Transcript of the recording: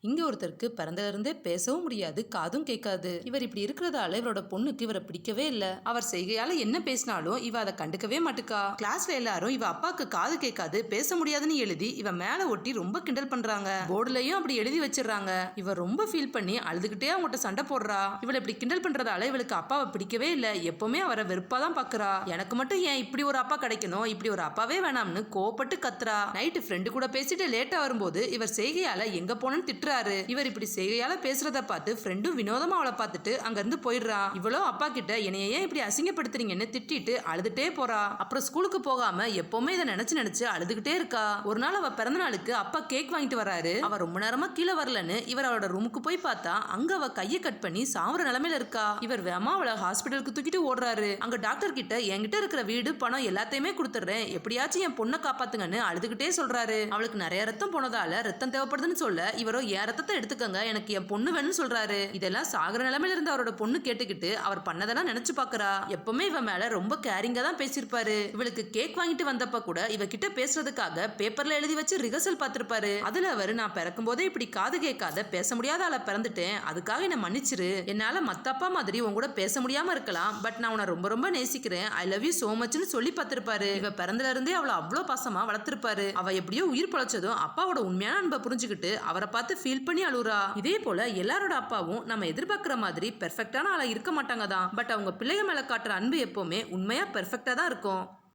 இங்க ஒருத்தருக்கு பிறந்தல இருந்தே பேசவும் முடியாது, காதும் கேட்காது. இவர் இப்படி இருக்கிறதால இவரோட பொண்ணுக்கு இவரை பிடிக்கவே இல்ல. அவர் செய்கையால என்ன பேசினாலும் இவ அதை கண்டுக்கவே மாட்டுக்கா. கிளாஸ்ல எல்லாரும் இவ அப்பாக்கு காது கேட்காது, பேச முடியாதுன்னு எழுதி இவ மேல ஒட்டி ரொம்ப கிண்டல் பண்றாங்க. போர்டுலயும் அப்படி எழுதி வச்சிடறாங்க. இவ ரொம்ப ஃபீல் பண்ணி அழுதுகிட்டே அவங்ககிட்ட சண்டை போடுறா. இவளை இப்படி கிண்டல் பண்றதால இவளுக்கு அப்பாவை பிடிக்கவே இல்ல. எப்பவுமே அவரை வெறுப்பாதான் பாக்குறா. எனக்கு மட்டும் ஏன் இப்படி ஒரு அப்பா கிடைக்கணும், இப்படி ஒரு அப்பாவே வேணாம்னு கோபப்பட்டு கத்துறா. நைட்டு ஃப்ரெண்டு கூட பேசிட்டு லேட்டா வரும்போது இவர் செய்கையால எங்க போனன்னு திட்டுறாரு. இவர் இப்படி செய்கையால பேசுறத பார்த்து ஃப்ரெண்டும் வினோதமா அவளை பார்த்துட்டு அங்க இருந்து போயிடுறா. இவ்வளோ அப்பா கிட்ட என்னைய ஏன் இப்படி அசிங்கப்படுத்துறீங்கன்னு திட்டிட்டு அழுதுட்டே போறா. அப்புறம் ஸ்கூலுக்கு போகாம எப்பவுமே இதை நினைச்சு நினைச்சு அழுதுகிட்டே இருக்கா. ஒரு நாள் அவ பிறந்த நாளுக்கு அப்பா கேக் வாங்கிட்டு வராரு. அவ ரொம்ப நேரமா கீழே வரலன்னு இவர் அவளோட ரூமுக்கு போய் பார்த்தா அங்க அவ கையை கட் பண்ணி சாவர நிலைமையில இருக்கா. இவர் வேமா அவளை ஹாஸ்பிட்டலுக்கு தூக்கிட்டு ஓடுறாரு. அங்க டாக்டர் கிட்ட என்கிட்ட இருக்கிற வீடு பணம் எல்லாத்தையுமே கொடுத்துறேன், எப்படியாச்சும் என் பொண்ணை காப்பாத்துங்கன்னு அழுதுகிட்டே சொல்றாரு. அவளுக்கு நிறைய ரத்தம் போனதால ரத்தம் தேவைப்படுதுன்னு சொல்ல இவரோ என் ரத்தத்தை எடுத்துக்கங்க, எனக்கு என் பொண்ணு வேணும்னு சொல்றாரு. இதெல்லாம் சாகர நிலைமையில இருந்து அவரோட பொண்ணு கேட்டுக்கிட்டு அவர் பண்ணதெல்லாம் நினைச்சு பாக்குறா. எப்பவுமே இவ மேல ரொம்ப கேரிங்கா தான் பேசியிருப்பாரு. இவளுக்கு கேக் வாங்கிட்டு வந்தப்ப கூட இவ கிட்ட பேசுறதுக்காக பேப்பர்ல எழுதி வச்சு ரிஹர்சல் பார்த்திருப்பாரு. அதுல அவரு நான் பிறக்கும் போதே இப்படி காது கேட்காத பேச முடியாத ஆள பிறந்துட்டேன், அதுக்காக என்ன மன்னிச்சிரு. என்னால மத்த அப்பா மாதிரி உன் கூட பேச முடியாம இருக்கலாம், பட் நான் உன்னை ரொம்ப ரொம்ப நேசிக்கிறேன், ஐ லவ் யூ சோ மச்னு சொல்லி பார்த்திருப்பாரு. இவ பிறந்தல இருந்தே அவளை அவ்வளவு பாசமா வளர்த்திருப்பாரு. அவ எப்படியோ உயிர் பழச்சதும் அப்பாவோட உண்மையான அன்பை புரிஞ்சுக்கிட்டு அவரை பார்த்து ஃபீல் பண்ணி அழுறா. இதே போல எல்லாரோட அப்பாவும் நம்ம எதிர்பார்க்கிற மாதிரி பெர்ஃபெக்டான ஆளா இருக்க மாட்டாங்க தான், பட் அவங்க பிள்ளைங்க மேல காட்டுற அன்பு எப்பவுமே உண்மையா பெர்ஃபெக்டா தான் இருக்கும்.